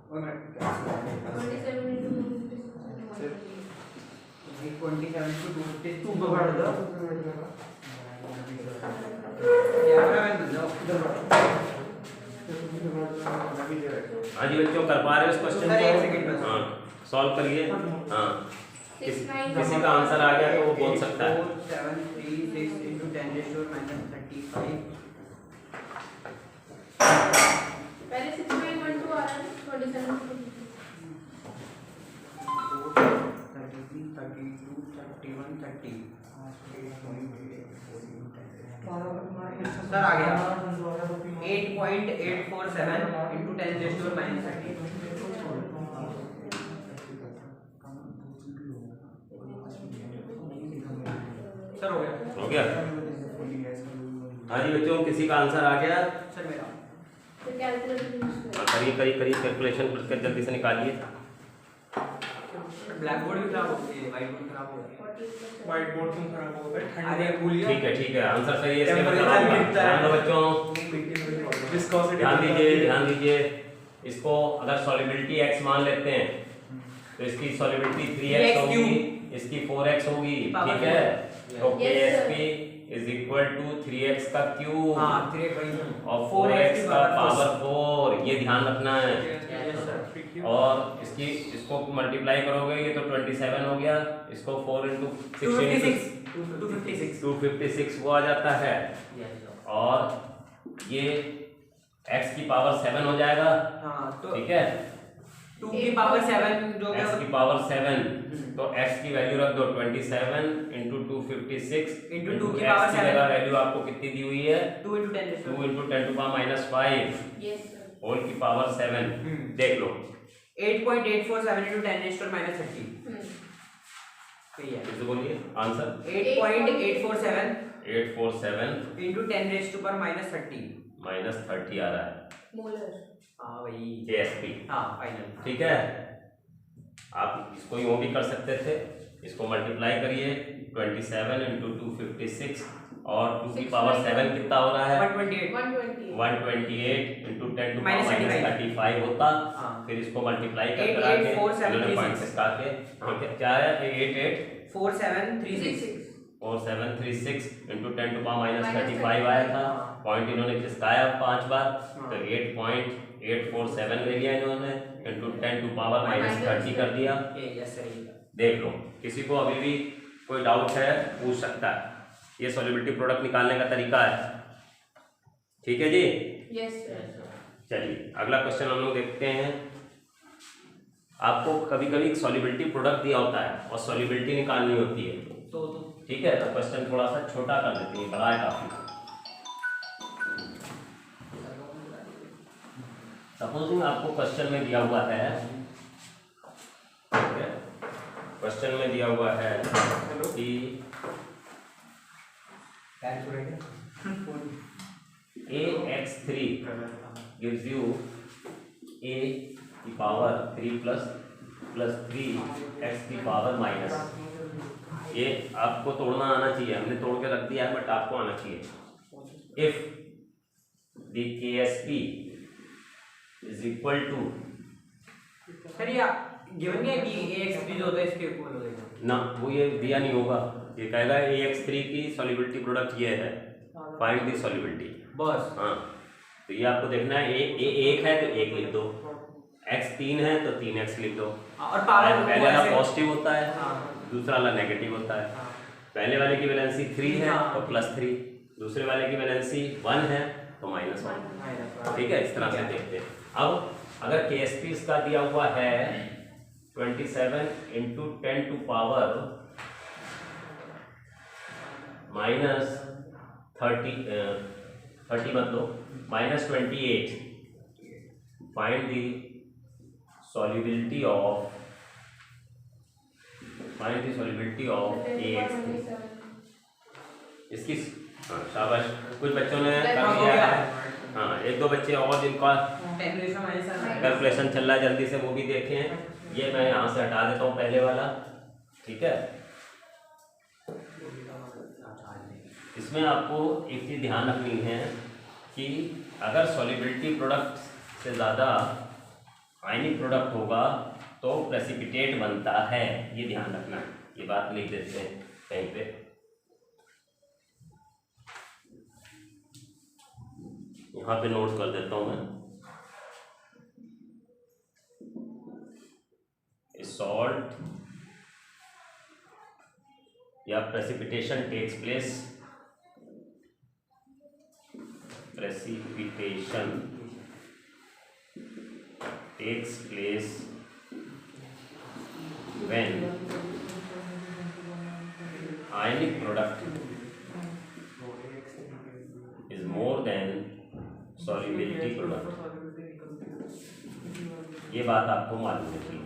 हाँ जी बच्चों, कर पा रहे हो इस क्वेश्चन को? हाँ, सॉल्व करिए। हाँ, किसी का आंसर आ गया तो वो बोल सकता है। 736 into 10 raised to -35 पहले 6.12 आ रहा है 27 33 32 31 30 सर आ गया 8.847 into 10 raised to -30 सर हो गया। हाँ जी बच्चों, किसी का आंसर आ गया? सर मेरा तो कैलकुलेटर यूज हाँ, करिए कैलकुलेशन करके जल्दी से निकालिए। ब्लैक बोर्ड भी खराब हो गया, व्हाइट बोर्ड खराब हो गया। व्हाइट बोर्ड क्यों खराब हो गया? अरे भूल गया। ठीक है, आंसर सही है। इसके मतलब ध्यान दो बच्चों, ध्यान दीजिए। इसको अगर सॉल्युबिलिटी x मान लेते हैं तो इसकी सॉल्युबिलिटी 3x होगी, इसकी 4x होगी, ठीक है? तो KSP is equal to 3x का क्यूब, हाँ 3x और 4x का पावर 4, ये ध्यान रखना है। और इसको मल्टीप्लाई करोगे ये तो 27 हो गया, इसको 4 into 256 वो आ जाता है, और ये x की पावर 7 हो जाएगा। तो ठीक है, 2 की पावर 7 जो x की पावर 7, तो x की वैल्यू रख दो 27 into 256 into 2 की x पावर की 7 जगह वैल्यू आपको कितनी दी हुई है? 2 into 10 2 into 10 to power -5 yes sir whole की पावर 7। देख लो 8.847 into 10 raised to -30 सही है। किसे बोलिए answer? 8.847 into 10 raised to power -30 -30 आ रहा है, मोलर। हाँ वही KSP। हाँ फाइनल। ठीक है, आप इसको यूं भी कर सकते थे, इसको मल्टीप्लाई करिए 27 into 256 और 2 की पावर 7 कितना हो रहा है? 128 128 into 10 to power -35 होता। फिर इसको मल्टीप्लाई करके इन्होंने पॉइंट इसका के क्या है? 4736 4736 into 10 to power -35 आया था। पॉइंट इन्होंने खिसकाया 5 बार, तो 8.847 ले लिया इन्होंने, into 10 to power -30 कर दिया। देख लो, किसी को अभी भी कोई डाउट है पूछ सकता है। ये सॉल्युबिलिटी प्रोडक्ट निकालने का तरीका है। ठीक है जी, यस सर। चलिए अगला क्वेश्चन हम लोग देखते हैं। आपको कभी कभी सॉल्युबिलिटी प्रोडक्ट दिया होता है और सॉल्युबिलिटी निकालनी होती है, तो ठीक है? तो क्वेश्चन थोड़ा सा छोटा कर देते हैं, बड़ा है काफी। सपोजिंग आपको क्वेश्चन में दिया हुआ है, ठीक है? क्वेश्चन में दिया हुआ है कि ax3 gives you a की पावर 3 plus 3x की पावर माइनस। ये आपको तोड़ना आना चाहिए, हमने तोड़ के रख दिया है बट आपको आना चाहिए। If the KSP is equal to, sir ये गिवन नहीं है कि ax3 जो होता है इसके इक्वल हो जाएगा ना, वो ये दिया नहीं होगा। ये कहेगा ax3 की सॉल्युबिलिटी प्रोडक्ट ये है, फाइंड द सॉल्युबिलिटी बस। हाँ, तो ये आपको देखना है। एक है तो 1 लिख दो, x 3 है तो 3x लिख दो। और पावर पहले वाला पॉजिटिव होता है, हाँ। दूसरा वाला नेगेटिव होता है। पहले वाले की वैलेंसी 3 है तो +3, दूसरे वाले की वैलेंसी 1 है तो -1। ठीक है, इस तरह से देखते हैं। अब अगर KSP इसका दिया हुआ है 27 into 10 to power -30 मत लो, -28, find the solubility of ax3। इसकी शाबाश, कुछ बच्चों ने कर लिया है। हाँ, 1-2 बच्चे और जिनका कैलकुलेशन चल रहा है जल्दी से वो भी देखें। ये मैं यहाँ से हटा देता हूँ पहले वाला, ठीक है? इसमें आपको एक चीज़ ध्यान रखनी है कि अगर सॉल्युबिलिटी प्रोडक्ट से ज़्यादा आयनिक प्रोडक्ट होगा तो प्रेसिपिटेट बनता है, ये ध्यान रखना। ये बात लिख देते हैं कहीं पे। यहाँ पे नोट कर देता हूं मैं। सॉल्ट या precipitation takes place, precipitation takes place when ionic product is more than solubility product। ये बात आपको मालूम है कि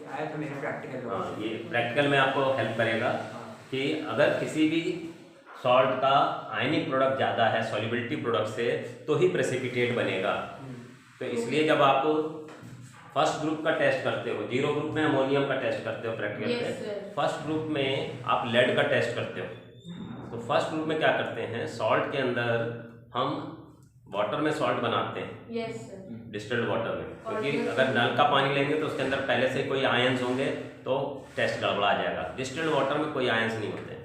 आया था मेरे प्रैक्टिकल। हाँ, ये प्रैक्टिकल में आपको हेल्प करेगा कि अगर किसी भी सॉल्ट का आयनिक प्रोडक्ट ज़्यादा है सॉल्युबिलिटी प्रोडक्ट से तो ही प्रेसिपिटेट बनेगा। तो इसलिए जब आप फर्स्ट ग्रुप का टेस्ट करते हो, जीरो ग्रुप में अमोनियम का टेस्ट करते हो प्रैक्टिकल Yes, में, sir। फर्स्ट ग्रुप में आप लेड का टेस्ट करते हो। तो फर्स्ट ग्रुप में क्या करते हैं, सॉल्ट के अंदर हम वाटर में सॉल्ट बनाते हैं, यस सर। डिस्टिल्ड वाटर में, क्योंकि और अगर नल का पानी लेंगे तो उसके अंदर पहले से कोई आयंस होंगे तो टेस्ट गड़बड़ा जाएगा। डिस्टिल्ड वाटर में कोई आयंस नहीं होते।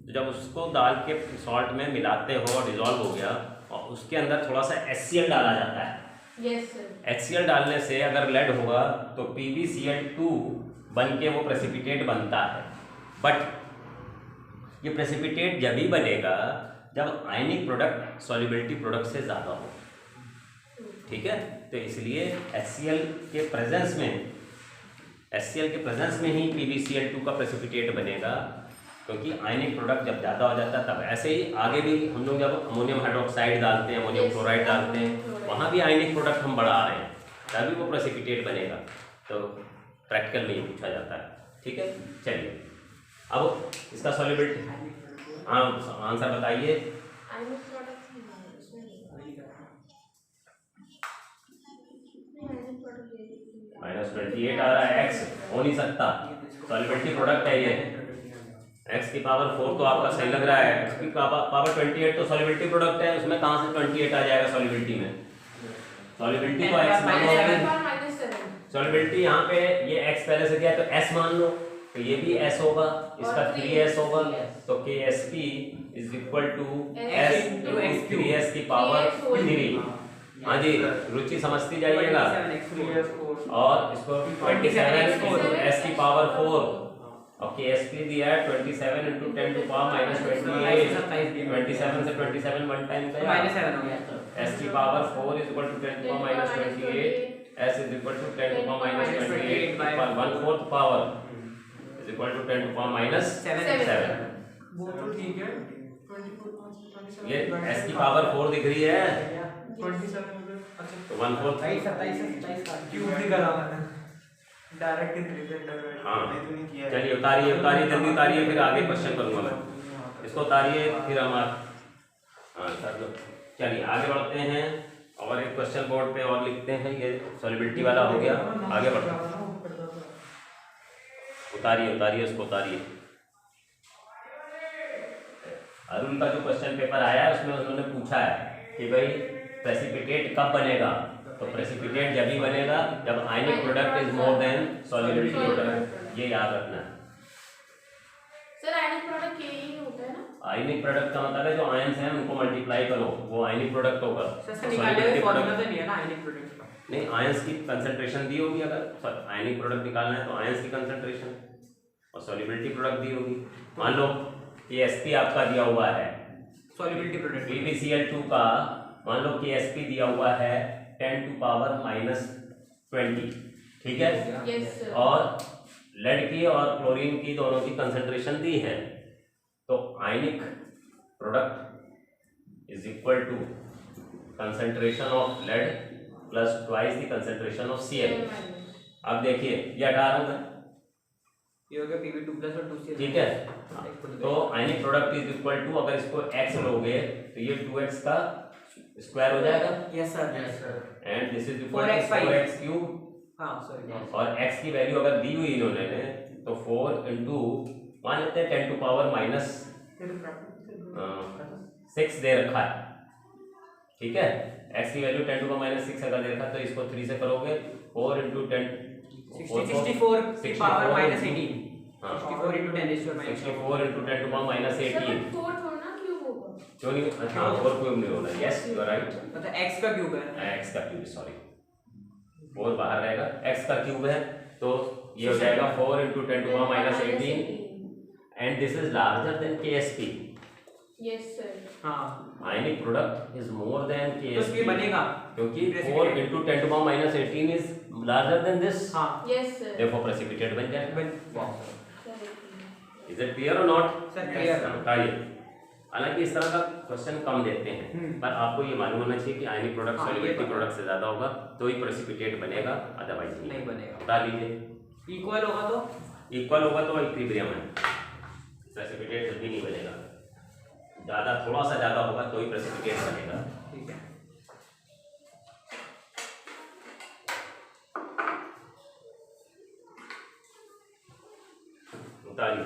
तो जब उसको डाल के सॉल्ट में मिलाते हो और डिजॉल्व हो गया और उसके अंदर थोड़ा सा HCl डाला जाता है। Yes sir. HCl डालने से अगर लेड होगा तो PbCl2 बन के वो प्रेसिपिटेट बनता है। बट ये प्रेसिपिटेट जब ही बनेगा जब आयनिक प्रोडक्ट सॉल्युबिलिटी प्रोडक्ट से ज़्यादा हो। ठीक है, तो इसलिए HCl के प्रेजेंस में ही PbCl2 का प्रेसिपिटेट बनेगा, क्योंकि आयनिक प्रोडक्ट जब ज़्यादा हो जाता है तब। ऐसे ही आगे भी हम लोग जब अमोनियम हाइड्रोक्साइड डालते हैं, अमोनियम क्लोराइड डालते हैं, वहाँ भी आयनिक प्रोडक्ट हम बढ़ा रहे हैं तभी वो प्रेसिपिटेट बनेगा। तो प्रैक्टिकल में ये पूछा जाता है। ठीक है, चलिए अब इसका सॉल्युबिलिटी, हाँ आंसर बताइए। आयनिक प्रोडक्ट ही है उसमें नहीं। आयनिक प्रोडक्ट ये -28 आ रहा है, x हो नहीं सकता, सॉल्युबिलिटी प्रोडक्ट है ये। x की पावर 4 तो आपका सही लग रहा है, x की पावर 28 तो सॉल्युबिलिटी प्रोडक्ट है, उसमें कहाँ से 28 आ जाएगा सॉल्युबिलिटी में? सॉल्युबिलिटी तो x मान लो, सॉल्युबिलिटी यहाँ पे ये x पहले से दिया है तो s मान लो, तो ये भी s होगा, इसका 3s होगा, तो Ksp is equal to s into 3s की पावर 3। हाँ जी, रुचि समझती जाइएगा। और इसको 27 इंटू s की पावर 4 और Ksp दिया है 27 इंटू 10 टू पावर -28। 27 से 27 वन टाइम गया, -7 हो गया। s की power 4 is equal to 10 to power -28, s is equal to 10 to power -28 पर 1/4 power is equal to 10 to power -7। वो तो ठीक है। ये s की पावर 4 दिख रही है, 27 अच्छा तो 1/4 क्यूब दिखा रहा है डायरेक्ट इंटीग्रेटेड। हाँ चलिए उतारिए जल्दी उतारिए, फिर आगे क्वेश्चन करूंगा मैं। इसको उतारिए फिर हम हाँ सर लो। चलिए आगे बढ़ते हैं और एक क्वेश्चन बोर्ड पे और लिखते हैं। ये सॉल्युबिलिटी वाला हो गया, आगे बढ़ते हैं। उतारिए इसको उतारिए। अरुण का जो क्वेश्चन पेपर आया है उसमें उन्होंने पूछा है कि भाई प्रेसिपिटेट कब बनेगा, तो प्रेसिपिटेट जब ही बनेगा जब आयनिक product is more then solubility product. ये याद रखना है। सर आयनिक प्रोडक्ट यही होता है ना? आयनिक प्रोडक्ट का मतलब है जो आयंस हैं उनको मल्टीप्लाई करो, वो आयनिक प्रोडक्ट होगा। सर निकालने में फॉर्मूला तो नहीं है ना आयनिक प्रोडक्ट का? नहीं, आयंस की कंसंट्रेशन दी होगी। अगर आयनिक प्रोडक्ट निकालना है तो आयंस की कंसंट्रेशन और सॉल्युबिलिटी प्रोडक्ट दी होगी। मान लो Ksp आपका दिया हुआ है, सॉल्युबिलिटी प्रोडक्ट PbCl2 का मान लो Ksp दिया हुआ है 10 टू पावर -20, ठीक है। Yes sir. और लेड की और क्लोरीन की दोनों की कंसंट्रेशन दी है, तो ionic product is equal to concentration of lead plus twice the concentration of Cl। अब देखिए ये हटा रहा हूं मैं, ये हो गया Pb2 प्लस और 2Cl, ठीक है। तो ionic product is equal to, अगर इसको x लोगे तो ये 2x का स्क्वायर हो जाएगा, yes sir, and this is equal 4x to 4x cube. हां सॉरी, और x की वैल्यू अगर दी हुई इन्होंने तो 4 इंटू मान लेते हैं 10 टू पावर -6 दे रखा है, ठीक है। x की वैल्यू 10 टू माइनस 6 अगर देखा तो इसको 3 से करोगे 4 इंटू 10 64 की पावर माइनस 18। हाँ 64 into 10 is minus 64 into 10 to minus 18 4 थोड़ा क्यूब होगा। क्यों नहीं? हाँ 4 क्यूब नहीं होना। Yes you are right. मतलब x का क्यूब है। x का क्यूब सॉरी 4 बाहर रहेगा, x का क्यूब है तो ये हो जाएगा 4 into 10 to minus 18 and this is larger than KSP। Yes sir. हाँ ionic product is more than तो KSP इसकी बनेगा क्योंकि 4 into 10 to minus 18 is larger than this. हाँ यस सर। देखो प्रेसिपिटेट बन जाएगा। सर इज इट क्लियर और नॉट? Sir clear. बताइए। हालांकि इस तरह का क्वेश्चन कम देते हैं पर आपको ये मालूम होना चाहिए कि आयनिक प्रोडक्ट हाँ, ये सॉल्युबिलिटी पता है। प्रोडक्ट से ज्यादा होगा तो ही प्रेसिपिटेट बनेगा, अदरवाइज नहीं नहीं बनेगा। बता लीजिए। इक्वल होगा तो इक्वल होगा तो इक्विलिब्रियम है, प्रेसिपिटेट कभी नहीं बनेगा। ज्यादा थोड़ा सा ज्यादा होगा तो ही प्रेसिपिटेट बनेगा। ठीक है। बताइए।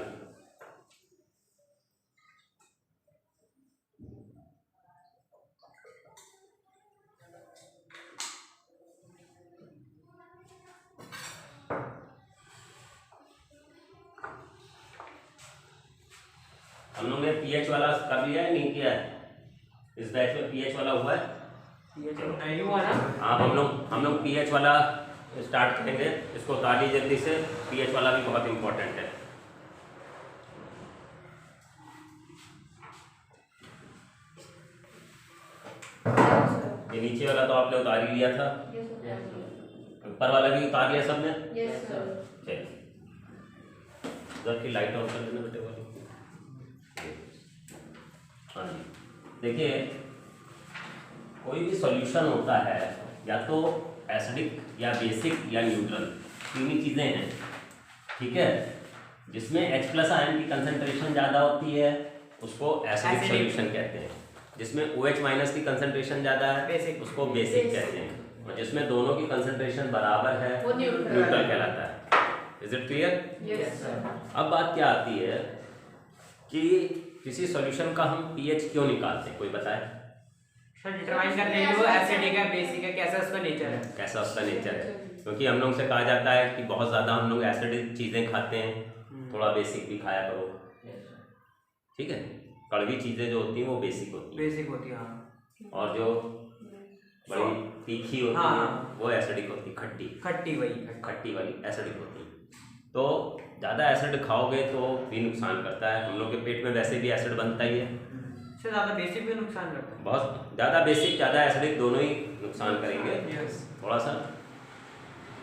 हम लोग ने पीएच वाला कर लिया है नहीं किया है? इस बैच में पीएच वाला हुआ है? नहीं हुआ ना? हाँ हम लोग पीएच वाला स्टार्ट करेंगे। इसको उतार लीजिए जल्दी से, पीएच वाला भी बहुत इंपॉर्टेंट है। ये नीचे वाला तो आपने उतार ही लिया था, ऊपर वाला भी उतार लिया सबने। Yes sir. चलिए की लाइट ऑफ कर देना बेटे वाली। हाँ जी देखिए, कोई भी सॉल्यूशन होता है या तो एसिडिक या बेसिक या न्यूट्रल, तीन ही चीज़ें हैं। ठीक है, जिसमें H प्लस आयन की कंसंट्रेशन ज़्यादा होती है उसको एसिडिक सॉल्यूशन कहते हैं, जिसमें OH माइनस की कंसंट्रेशन ज़्यादा है बेसिक उसको बेसिक कहते हैं, और जिसमें दोनों की कंसंट्रेशन बराबर है वो न्यूट्रल कहलाता है। Is it clear? Yes sir. अब बात क्या आती है कि किसी सॉल्यूशन का हम पीएच क्यों निकालते हैं, कोई बताए? सर डिटरमाइन करने के लिए वो एसिडिक है बेसिक है, कैसा उसका नेचर है। कैसा उसका नेचर है, क्योंकि हम लोग से कहा जाता है कि बहुत ज़्यादा हम लोग एसिडिक चीज़ें खाते हैं, थोड़ा बेसिक भी खाया करो। ठीक है, कड़वी चीज़ें जो होती हैं वो बेसिक होती हैं, बेसिक होती है हाँ। और जो बड़ी तीखी होती हाँ। है वो एसिडिक होती, खट्टी खट्टी वही खट्टी वाली एसिडिक होती है। तो ज़्यादा एसिड खाओगे तो भी नुकसान करता है। हम लोग के पेट में वैसे भी एसिड बनता ही है। से ज़्यादा बेसिक भी नुकसान करता है। बहुत ज़्यादा बेसिक ज़्यादा एसिडिक दोनों ही नुकसान करेंगे। थोड़ा सा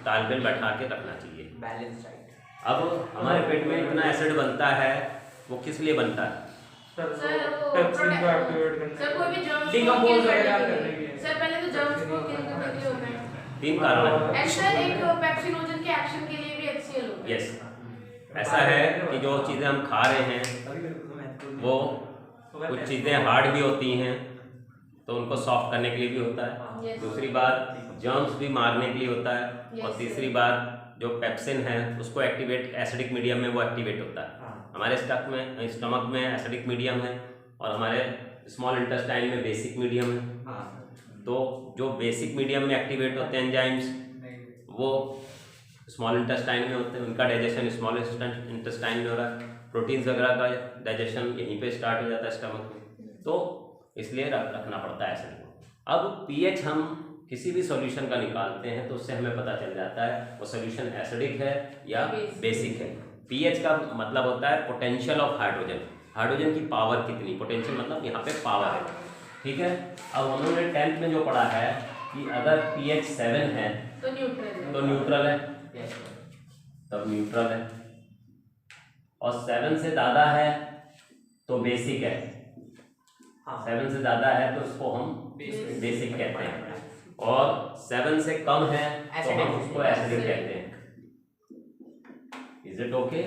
तालमेल बैठा के रखना चाहिए, बैलेंस डाइट। अब हमारे पेट में इतना एसिड बनता है वो किस लिए बनता है? सर वो पेप्सिन को एक्टिवेट करने सर कोई भी जर्म्स Decompose वगैरह करने के लिए। सर पहले तो जर्म्स को किल करने के लिए होता है, 3 कारण है। एंड सर एक पेप्सिनोजन के एक्शन के लिए भी HCl होता है। यस, ऐसा है कि जो चीज़ें हम खा रहे हैं वो कुछ चीज़ें हार्ड भी होती हैं तो उनको सॉफ्ट करने के लिए भी होता है। Yes. दूसरी बात जर्म्स भी मारने के लिए होता है। Yes, और तीसरी sir. बात जो पेप्सिन है उसको एक्टिवेट, एसिडिक मीडियम में वो एक्टिवेट होता है। हमारे स्टमक में एसिडिक मीडियम है और हमारे स्मॉल इंटेस्टाइन में बेसिक मीडियम है। तो जो बेसिक मीडियम में एक्टिवेट होते हैं एंजाइम्स वो स्मॉल इंटेस्टाइन में होते हैं, उनका डाइजेशन स्मॉल इंटेस्टाइन में हो रहा है। प्रोटीन्स वगैरह का डाइजेशन यहीं पे स्टार्ट हो जाता है स्टमक में, तो इसलिए रखना पड़ता है एसिड को। अब पीएच हम किसी भी सॉल्यूशन का निकालते हैं तो उससे हमें पता चल जाता है वो सॉल्यूशन एसिडिक है या बेसिक है। पीएच का मतलब होता है पोटेंशियल ऑफ हाइड्रोजन, हाइड्रोजन की पावर कितनी, पोटेंशियल मतलब यहाँ पे पावर है। ठीक है, अब हम लोगों ने 10th में जो पढ़ा है कि अगर pH 7 है तो न्यूट्रल है, तब न्यूट्रल है, और 7 से ज़्यादा है तो बेसिक है। 7 से ज़्यादा है तो उसको हम बेसिक कहते हैं, और 7 से कम है तो हम उसको एसिडिक कहते हैं। Is it okay?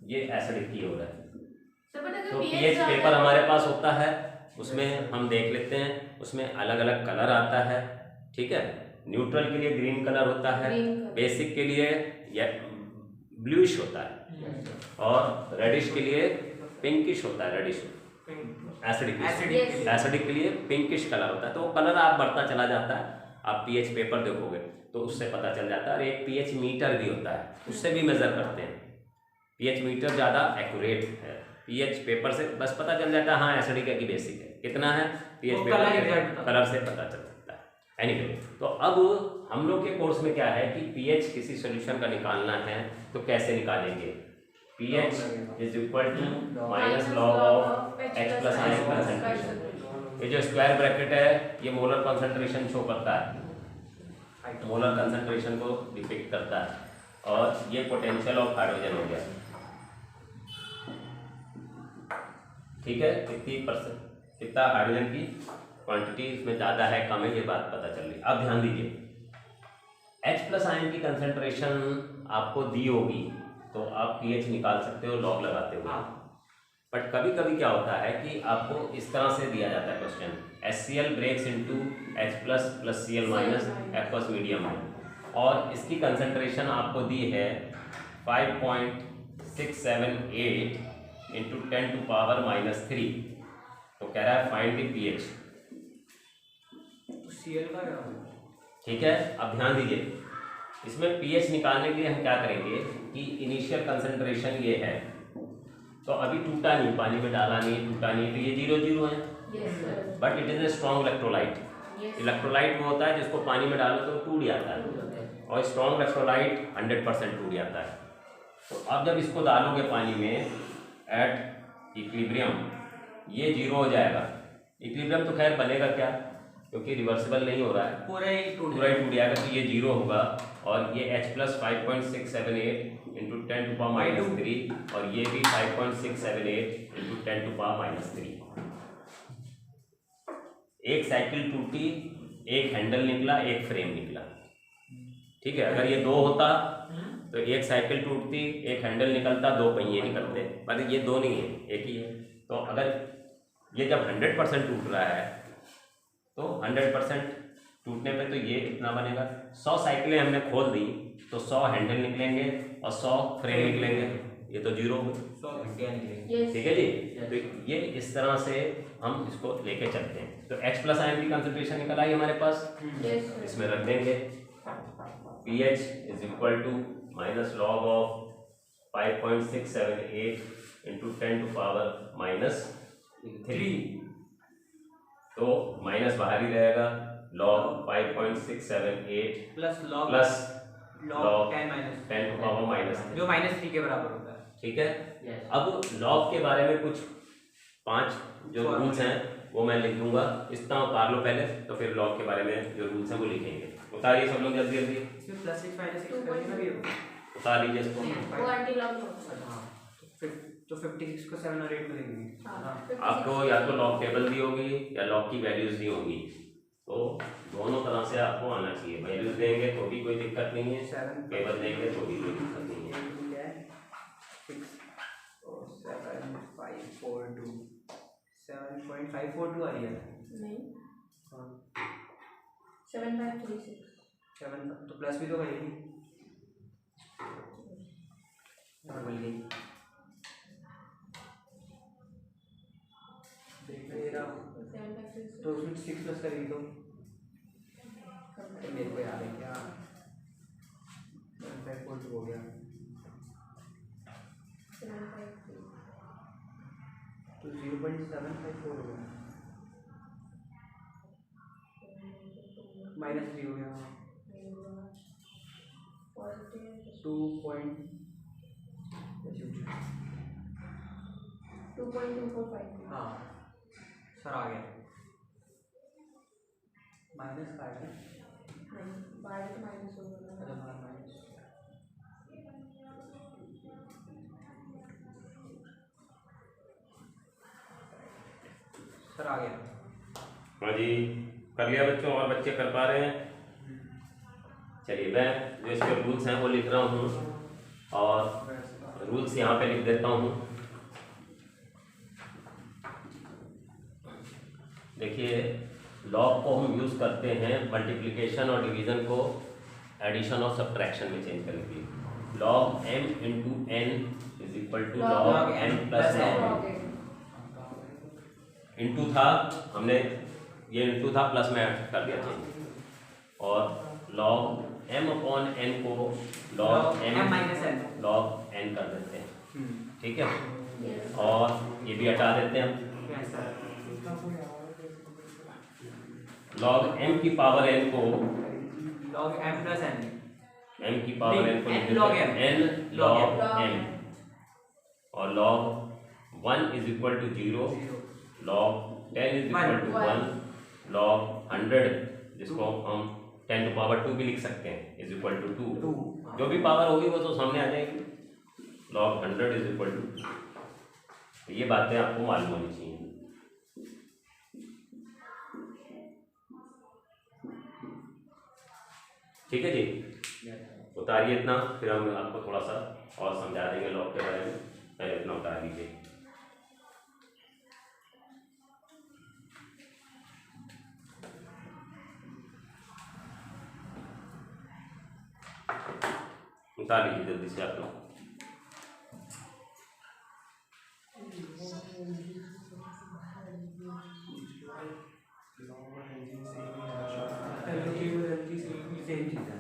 ये एसिडिक की हो रहा है। तो पीएच पेपर हमारे पास होता है, उसमें हम देख लेते हैं, उसमें अलग अलग कलर आता है। ठीक है, न्यूट्रल के लिए ग्रीन कलर होता है, बेसिक के लिए ब्लूइश होता है, और रेडिश के लिए पिंकिश होता है, रेडिश एसिडिक Acidic एसिडिक के लिए पिंकिश कलर होता है, तो वो कलर आप बढ़ता चला जाता है। आप पीएच पेपर देखोगे तो उससे पता चल जाता है। और एक पीएच मीटर भी होता है, उससे भी मेजर करते हैं। पीएच मीटर ज़्यादा एक्यूरेट है, पीएच पेपर से बस पता चल जाता है हाँ एसिडिक है कि बेसिक है, कितना है पीएच वो पेपर colour के exact कलर से पता चल सकता है। एनीवे, तो अब हम लोग के कोर्स में क्या है कि पीएच किसी सॉल्यूशन का निकालना है तो कैसे निकालेंगे। PH is equal to minus log of H plus ion concentration. ये जो स्क्वायर ब्रैकेट है ये मोलर कंसंट्रेशन शो करता है, मोलर कंसंट्रेशन को डिपिक्ट करता है। और ये पोटेंशियल ऑफ हाइड्रोजन हो गया, ठीक है। कितना हाइड्रोजन की क्वांटिटी इसमें ज़्यादा है कम है ये बात पता चल रही। अब ध्यान दीजिए, H प्लस आयन की कंसंट्रेशन आपको दी होगी तो आप pH निकाल सकते हो लॉग लगाते हो। बट कभी कभी क्या होता है कि आपको इस तरह से दिया जाता है question, HCl breaks into H plus plus Cl minus aqueous medium है, और इसकी कंसंट्रेशन आपको दी है 5.678 इंटू 10 टू पावर -3। तो कह रहा है फाइंड द pH, सीएल का क्या होगा? ठीक है। अब ध्यान दीजिए, इसमें pH निकालने के लिए हम क्या करेंगे कि इनिशियल कंसंट्रेशन ये है, तो अभी टूटा नहीं, पानी में डाला नहीं, टूटा नहीं, तो ये 0 है। But it is a strong electrolyte. Electrolyte वो होता है जिसको पानी में डालो तो टूट जाता है, और स्ट्रॉन्ग इलेक्ट्रोलाइट 100% टूट जाता है। तो अब जब इसको डालोगे पानी में एट इक्विलिब्रियम, ये 0 हो जाएगा। इक्विलिब्रियम तो खैर बनेगा क्या, क्योंकि रिवर्सिबल नहीं हो रहा है, पूरा ही टूट जाएगा, तो ये 0 होगा। और ये H plus 5.678 into 10 to power -3, और ये भी 5.678 इंटू 10 टू पावर -3। एक साइकिल टूटी, एक हैंडल निकला, एक फ्रेम निकला, ठीक है। अगर ये 2 होता तो एक साइकिल टूटती, एक हैंडल निकलता, 2 पहिए निकलते, पर ये 2 नहीं है, एक ही है। तो अगर ये जब 100% टूट रहा है तो 100% टूटने पे तो ये इतना बनेगा। 100 साइकिलें हमने खोल दी तो 100 हैंडल निकलेंगे और 100 फ्रेम निकलेंगे, ये तो 0 हो गए, 100 घंटियाँ निकलेंगी। ठीक है जी। तो ये इस तरह से हम इसको लेके चलते हैं। तो H प्लस आयन की कंसंट्रेशन निकल आई हमारे पास, इसमें रख देंगे pH is equal to minus log of 5.678 into 10 to power -3। तो माइनस बाहर ही रहेगा, log 5.678 plus log plus log 10 minus 10 to power -3, जो -3 के बराबर होता है। ठीक है। अब लॉग के बारे में कुछ 5 जो रूल्स हैं वो मैं लिख दूंगा, इतना उतार लो पहले, तो फिर लॉग के बारे में जो रूल्स हैं वो लिखेंगे। उतारिए सब लोग जल्दी जल्दी, इसमें +6 -6 करने भी होगा। उतार लीजिए इसको। वो एंटी लॉग होता हाँ, तो 56 को 7 और 8 में लिखेंगे। हाँ आपको या तो लॉग टेबल दी होगी या लॉग की वैल्यूज दी होगी, तो दोनों तरह से आपको आना चाहिए। वैल्यूज देंगे तो भी कोई दिक्कत नहीं है, 7 टेबल देंगे तो भी कोई दिक्कत नहीं है। 6 और 7.542 7.542 आ रही है। नहीं हाँ 7536 7 तो प्लस भी तो करेगी, मिल गई। देख रहा हूँ, 7536 तो उसमें 6 प्लस करेगी तो मेरे को याद है क्या, 7.542 हो गया, 753 तो 0.754 हो गया, -3 हो गया, 2.245 हाँ सर आ गया, माइनस का है, नहीं बाहर तो माइनस हो गया। अच्छा हाँ माइनस, सर आ गया। हाँ जी, कर लिया बच्चों, और बच्चे कर पा रहे हैं? चलिए मैं जो इसके रूल्स हैं वो लिख रहा हूँ, और रूल्स यहाँ पे लिख देता हूँ। देखिए, लॉग को हम यूज़ करते हैं मल्टीप्लिकेशन और डिवीज़न को एडिशन और सब्ट्रैक्शन में चेंज करने के लिए। Log m into n is equal to log m plus n। Into था, हमने ये इनटू था प्लस में कर दिया चेंज, और लॉग m अपॉन n को log m minus n log n कर देते हैं, ठीक है। Yes. और ये भी हटा देते हैं हम, लॉग m की पावर n को log m plus n m की पावर n को n लिख देते log हैं m. n log log m. m, और log 1 is equal to 0, log 10 is equal to 1, log 100 जिसको हम 10 टू पावर 2 भी लिख सकते हैं इज इक्वल टू 2, जो भी पावर होगी वो तो सामने आ जाएगी, log 100 इज इक्वल टू, तो ये बातें आपको मालूम होनी चाहिए। ठीक है जी, उतारिए इतना, फिर हम आपको थोड़ा सा और समझा देंगे लॉग के बारे में, पहले इतना उतार लीजिए। उतार लीजिए जल्दी से आप लोग। सेम चीज है।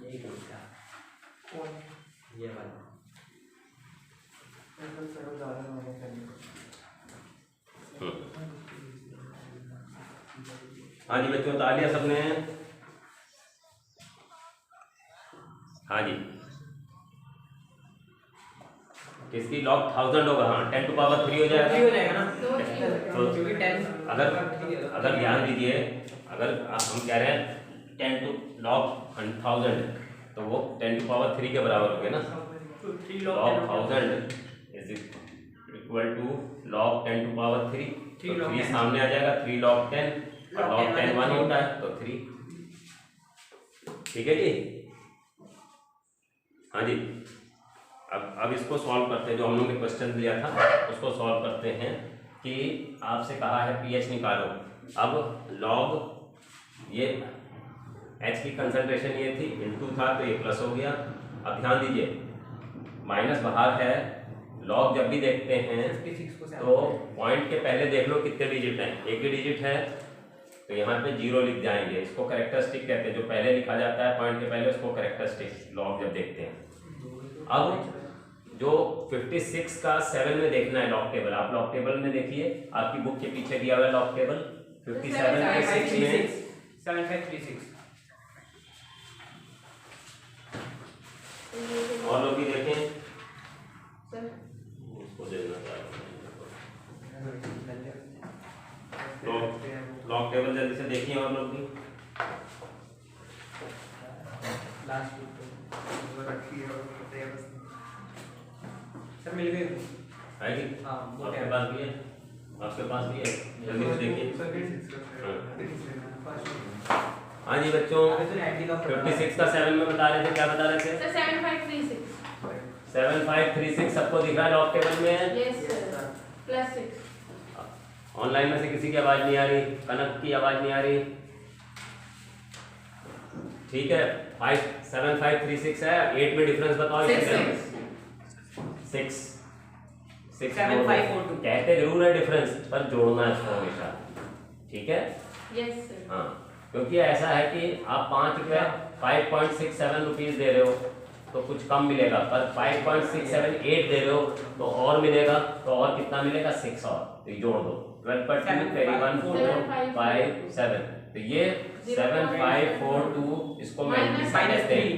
यही बोलता ये वाला हाँ जी बच्चों, उतार लिया सबने? हाँ जी, किसकी लॉग 1000 होगा? हाँ 10 टू पावर 3 हो जाएगा, 3 हो जाएगा ना, तो क्योंकि 10 अगर ध्यान दीजिए, अगर हम कह रहे हैं 10 टू लॉग 1000, तो वो 10 टू पावर 3 के बराबर हो गया ना, log 1000 is equal to log 10 to power 3, तो 3 सामने आ जाएगा, 3 लॉग 10 और लॉग 10 1 होता है, तो 3, ठीक है जी। हाँ जी, अब इसको सॉल्व करते हैं, जो हम लोगों ने क्वेश्चन दिया था उसको सॉल्व करते हैं कि आपसे कहा है pH निकालो। अब लॉग ये H की कंसंट्रेशन ये थी, इनटू था तो ये प्लस हो गया। अब ध्यान दीजिए, माइनस बाहर है, लॉग जब भी देखते हैं तो पॉइंट के पहले देख लो कितने डिजिट हैं, एक ही डिजिट है तो यहाँ पे 0 लिख जाएंगे, इसको कैरेक्टरिस्टिक कहते हैं, जो पहले लिखा जाता है पॉइंट के पहले उसको कैरेक्टरिस्टिक लॉग जब देखते हैं। अब जो 56 का 7 में देखना है लॉग टेबल, आप लॉग टेबल में देखिए, आपकी बुक के पीछे दिया हुआ है लॉग टेबल, 57 के 6 में 7536 और लोग भी देखें, सर उसको देखना चाहिए। तो लॉग टेबल जल्दी से देखिए और लोग भी। सर मिल गई है कि हाँ, वो आपके टेबल। पास भी है, आपके पास भी है, जल्दी से देखिए। हाँ जी बच्चों, 56 का 7 में बता रहे थे, क्या बता रहे थे? सर 7536 7536 सबको दिख रहा है लॉग टेबल में? यस सर प्लस 6 ऑनलाइन में से किसी की आवाज नहीं आ रही, कनक की आवाज नहीं आ रही, ठीक है। 7536 है, 8 में डिफरेंस बताओ। 6 7542 कहते जरूर है डिफरेंस, पर जोड़ना है इसको हमेशा, ठीक है। यस सर हाँ, क्योंकि ऐसा है कि आप 5 रुपये 5.67 रुपीज दे रहे हो तो कुछ कम मिलेगा, पर 5.678 दे रहे हो तो और मिलेगा, तो और कितना मिलेगा? 6 और, तो ये जोड़ दो, 12 × 157, तो ये 7542, इसको मैंटीसा कहते हैं,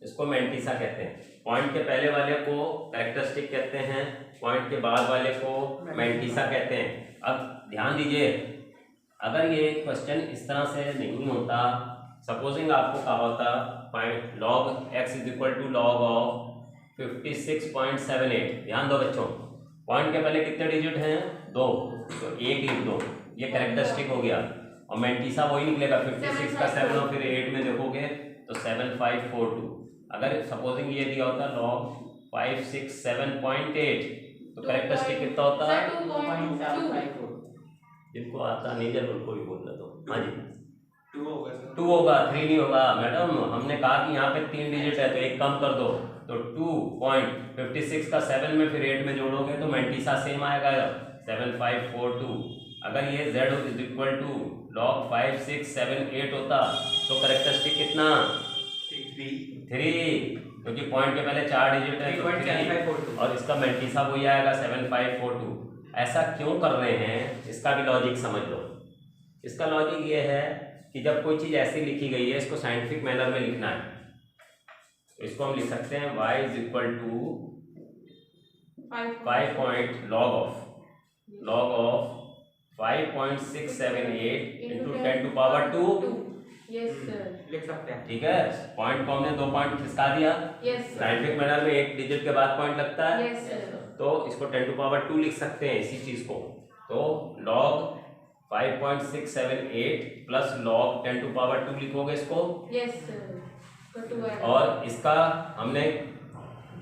इसको मैंटीसा कहते हैं। पॉइंट के पहले वाले को कैरेक्टरिस्टिक कहते हैं, पॉइंट के बाद वाले को मैंटीसा कहते हैं। अब ध्यान दीजिए, अगर ये क्वेश्चन इस तरह से नहीं होता, सपोजिंग आपको कहा होता point log x is equal to log of 56.78, ध्यान दो बच्चों, पॉइंट के पहले कितने डिजिट हैं? 2, तो 1 लिख दो, ये कैरेक्टरिस्टिक हो गया, और मैंटीसा वही निकलेगा 56 का 7 और फिर 8 में देखोगे तो 7542। अगर सपोजिंग ये दिया होता लॉग 567.8 तो कैरेक्टरिस्टिक कितना होता है? 2.2 जिनको आता नहीं जब उनको भी बोलना तो हाँ जी 2 होगा सर। 2 होगा, 3 नहीं होगा मैडम। हमने कहा कि यहाँ पे 3 डिजिट है तो एक कम कर दो, तो 2.56 का 7 में फिर 8 में जोड़ोगे तो मैंटीसा सेम आएगा 7542। अगर ये z is equal to log 5 6 7 8 होता तो कैरेक्टरिस्टिक कितना? 3, क्योंकि पॉइंट के पहले 4 डिजिट है तो 3 और इसका मैंटीसा वही आएगा 7542। ऐसा क्यों कर रहे हैं इसका भी लॉजिक समझ लो। इसका लॉजिक ये है कि जब कोई चीज़ ऐसी लिखी गई है इसको साइंटिफिक मैनर में लिखना है, तो इसको हम लिख सकते हैं y is equal to 5 point log of 5.678 into 10 to power 2। Yes sir, लिख सकते हैं। ठीक है, पॉइंट को हमने 2 पॉइंट खिसका दिया। यस सर, साइंटिफिक मैनर में एक डिजिट के बाद पॉइंट लगता है, यस सर, तो इसको 10 टू पावर 2 लिख सकते हैं इसी चीज को। तो log 5.678 plus log 10 to power 2 लिखोगे इसको। यस सर, और इसका हमने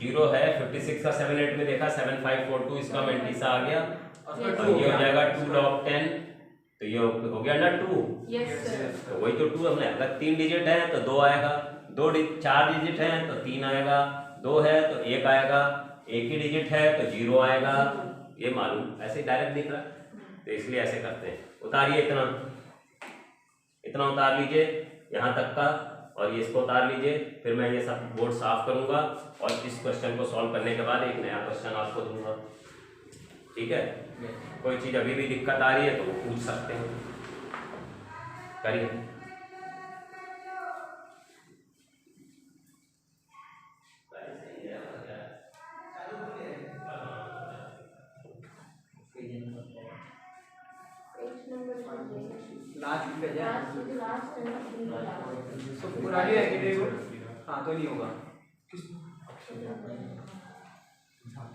0 है 56 का 7 8 में देखा 7542, इसका मैंटीसा आ गया और ये हो जाएगा 2 log 10, तो ये हो गया ना 2। यस सर, तो वही तो 2 हमने, अगर 3 डिजिट है तो 2 आएगा, 4 डिजिट है तो 3 आएगा, 2 है तो 1 आएगा, एक ही डिजिट है तो 0 आएगा। ये मालूम ऐसे डायरेक्ट दिख रहा है, तो इसलिए ऐसे करते हैं। उतारिए इतना उतार लीजिए यहाँ तक का, और ये इसको उतार लीजिए। फिर मैं ये सब बोर्ड साफ करूंगा और इस क्वेश्चन को सॉल्व करने के बाद एक नया क्वेश्चन आपको दूंगा। ठीक है, कोई चीज़ अभी भी दिक्कत आ रही है तो वो पूछ सकते हैं, करिए। लास्ट पे जा तो पुरानी है कि वो? हाँ तो नहीं होगा।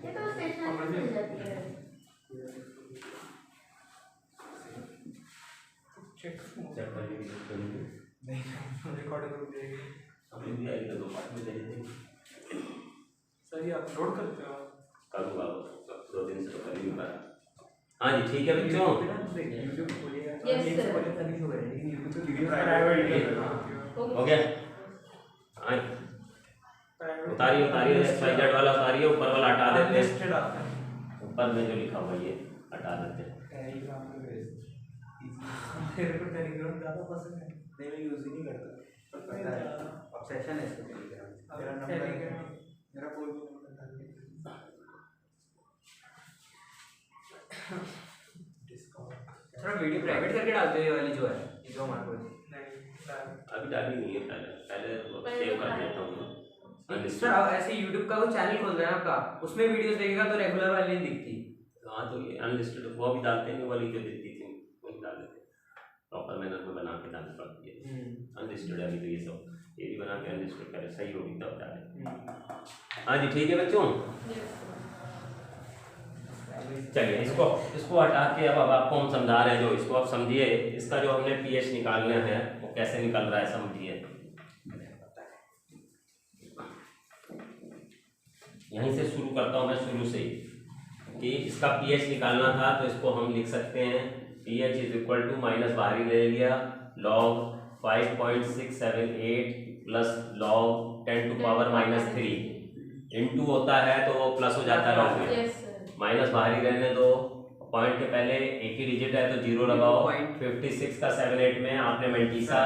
ये तो स्टेशनरी में मिल जाती है। चेक नहीं नहीं रिकॉर्डिंग हो जाएगी। अभी भी आएगा 2 पार्ट में दे देंगे। सर ये अपलोड करते हो? करूँगा 2 दिन से तो कर ही नहीं पाया। हाँ जी ठीक है बच्चों, यस सर, हो गया। हाँ उतारिए XYZ वाला उतारिए, ऊपर वाला हटा देते हैं। ऊपर में जो लिखा हुआ ये हटा देते हैं। मेरे को टेलीग्राम ज़्यादा पसंद है। नहीं मैं यूज़ ही नहीं करता, पता है ऑब्सेशन है इसका टेलीग्राम। मेरा नंबर मेरा कोई भी नंबर डाल दीजिए। थोड़ा वीडियो प्राइवेट करके डालते हैं वाली जो है, ये जो हमारे को अभी डाली नहीं है, पहले सेव कर देता हूँ। सर अब ऐसे YouTube का वो चैनल खोल रहे हैं आपका, उसमें वीडियोस देखेगा तो रेगुलर वाली नहीं दिखती। हाँ तो ये अनलिस्टेड वो भी डालते हैं, वाली जो दिखती थी वही डाल देते हैं। प्रॉपर मैनर में बना के डालनी पड़ती है। अनलिस्टेड अभी तो ये सब ये भी बना के अनलिस्टेड करें, सही होगी तब डालें। हाँ जी ठीक है बच्चों, चलिए इसको हटा के अब आपको हम समझा रहे हैं। जो इसको आप समझिए, इसका जो हमने pH निकालना है वो कैसे निकल रहा है समझिए। यहीं से शुरू करता हूँ मैं, शुरू से ही, कि इसका pH निकालना था तो इसको हम लिख सकते हैं pH is equal to minus बाहरी ले लिया log 5.678 plus log 10 to power -3 into होता है तो वो प्लस हो जाता है log में। माइनस बाहरी रहने दो, पॉइंट के पहले एक ही डिजिट है तो 0 लगाओ। 56 का 7 8 में आपने मैंटीसा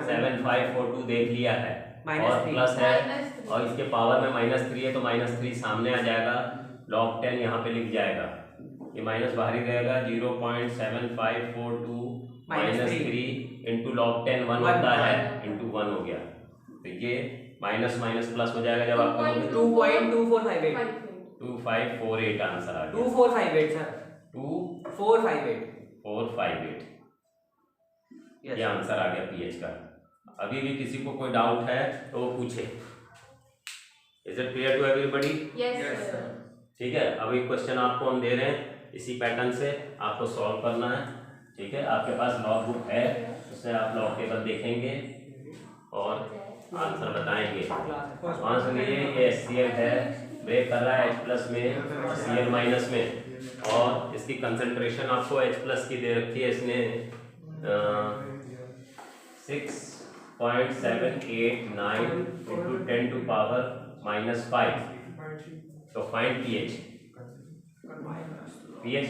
7542 देख लिया है और प्लस है, और इसके पावर में -3 है तो -3 सामने आ जाएगा, log 10 यहाँ पे लिख जाएगा। ये माइनस बाहरी रहेगा 0.7542 -3 इंटू log 10 1 होता है, इंटू 1 हो गया। तो ये माइनस माइनस प्लस हो जाएगा जब आप करोगे। 2.2458 2548 आंसर आ गया। 2458 सर, 2458 458 ये आंसर आ गया pH का। अभी भी किसी को कोई डाउट है तो वो पूछे। Is it clear to everybody? Yes sir. ठीक है, अभी क्वेश्चन आपको हम दे रहे हैं इसी पैटर्न से, आपको सॉल्व करना है। ठीक है, आपके पास लॉग बुक है, उससे आप लॉग टेबल देखेंगे और आंसर बताएंगे। आंसर लीजिए, ये HCl है ब्रेक कर रहा है H+ में Cl- में, और इसकी कंसंट्रेशन आपको H+ की दे रखी है इसने 6.789 into 10 to power -5। तो फाइंड pH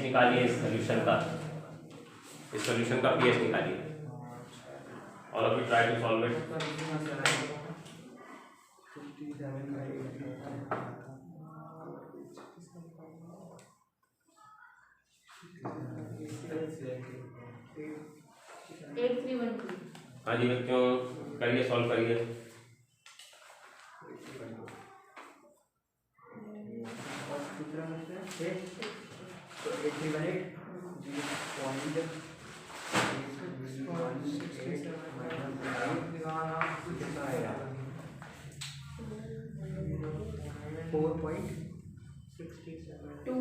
निकालिए इस सोल्यूशन का, pH निकालिए। All of you try to solve it. At 312। हाँ जी बच्चों, करिए, सॉल्व करिए। टू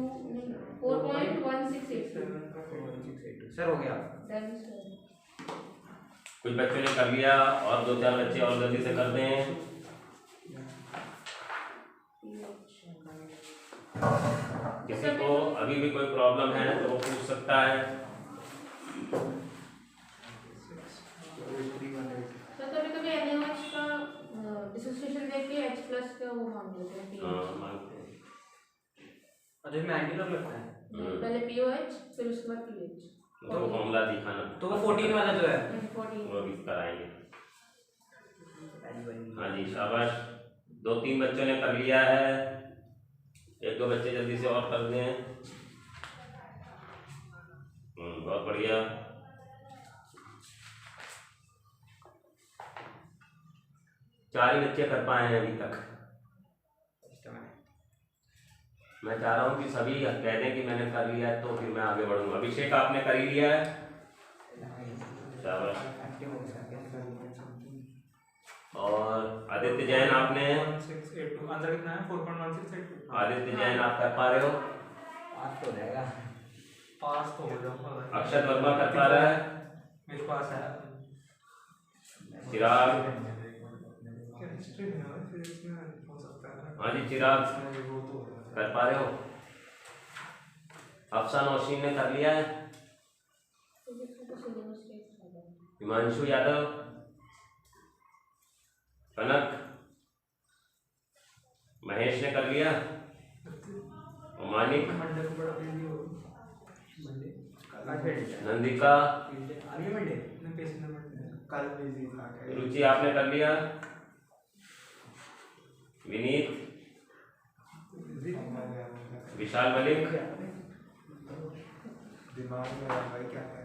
4.1682। सर हो गया। Done sir. कुछ बच्चों ने कर लिया, और 2-4 बच्चे और जल्दी से कर दें। किसी को अभी भी कोई प्रॉब्लम है तो वो पूछ सकता है। सर कभी कभी NaOH का डिसोसिएशन देख के H+ का वो मांग लेते हैं pH। मांगते हैं। और इसमें एंटीलॉग लगता है पहले POH फिर उसके बाद pH। तो वो फॉर्मूला दिखाना, तो वो 14 वाला जो है 14। वो भी कराएंगे। हाँ जी, शाबाश। 2-3 बच्चों ने कर लिया है, 1-2 बच्चे जल्दी से और कर दें। बहुत बढ़िया। चार ही बच्चे कर पाए हैं अभी तक। मैं चाह रहा हूँ कि सभी कह दें कि मैंने कर लिया है, तो फिर मैं आगे बढ़ूंगा। अभिषेक, आपने कर ही लिया है, शाबाश। और आदित्य जैन, आपने? 1682 आंसर कितना है? 4.1682। आदित्य जैन, आप कर पा रहे हो? पास तो हो जाएगा। पास तो हो जाऊंगा। अक्षत वर्मा कर पा रहा है? मेरे पास है। चिराग? केमिस्ट्री में है, फिजिक्स में हो सकता है। हाँ जी चिराग, वो तो कर पा रहे हो? अफसान नौशीन ने कर लिया है? हिमांशु यादव? कनक? महेश ने कर लिया? मानिक? मंडे को बड़ा बिजी हो। नंदिका? अभी मंडे मैं पेश में मंडे कल बिजी था। रुचि, आपने कर लिया? विनीत? विशाल मलिक? दिमाग में भाई क्या है?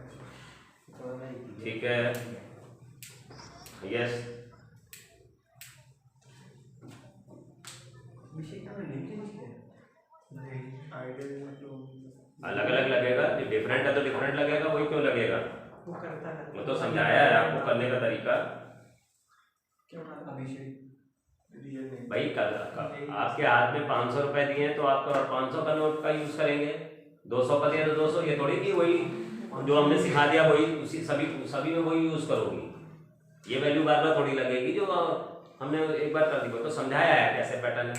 ठीक है, यस। आइडियल मतलब अलग अलग लगेगा, डिफरेंट है तो डिफरेंट लगेगा, वही क्यों लगेगा? वो करता है। वो तो समझाया है आपको करने का तरीका। क्या अभिषेक रियल नहीं भाई आपके हाथ में 500 रुपए दिए हैं तो आप तो 500 का नोट का यूज करेंगे, 200 का दिया तो 200। ये थोड़ी कि वही जो हमने सिखा दिया वही उसी सभी में वही यूज करोगी। ये वैल्यू बार बार थोड़ी लगेगी, जो हमने एक बार कर दी। वो तो समझाया है कैसे पैटर्न है।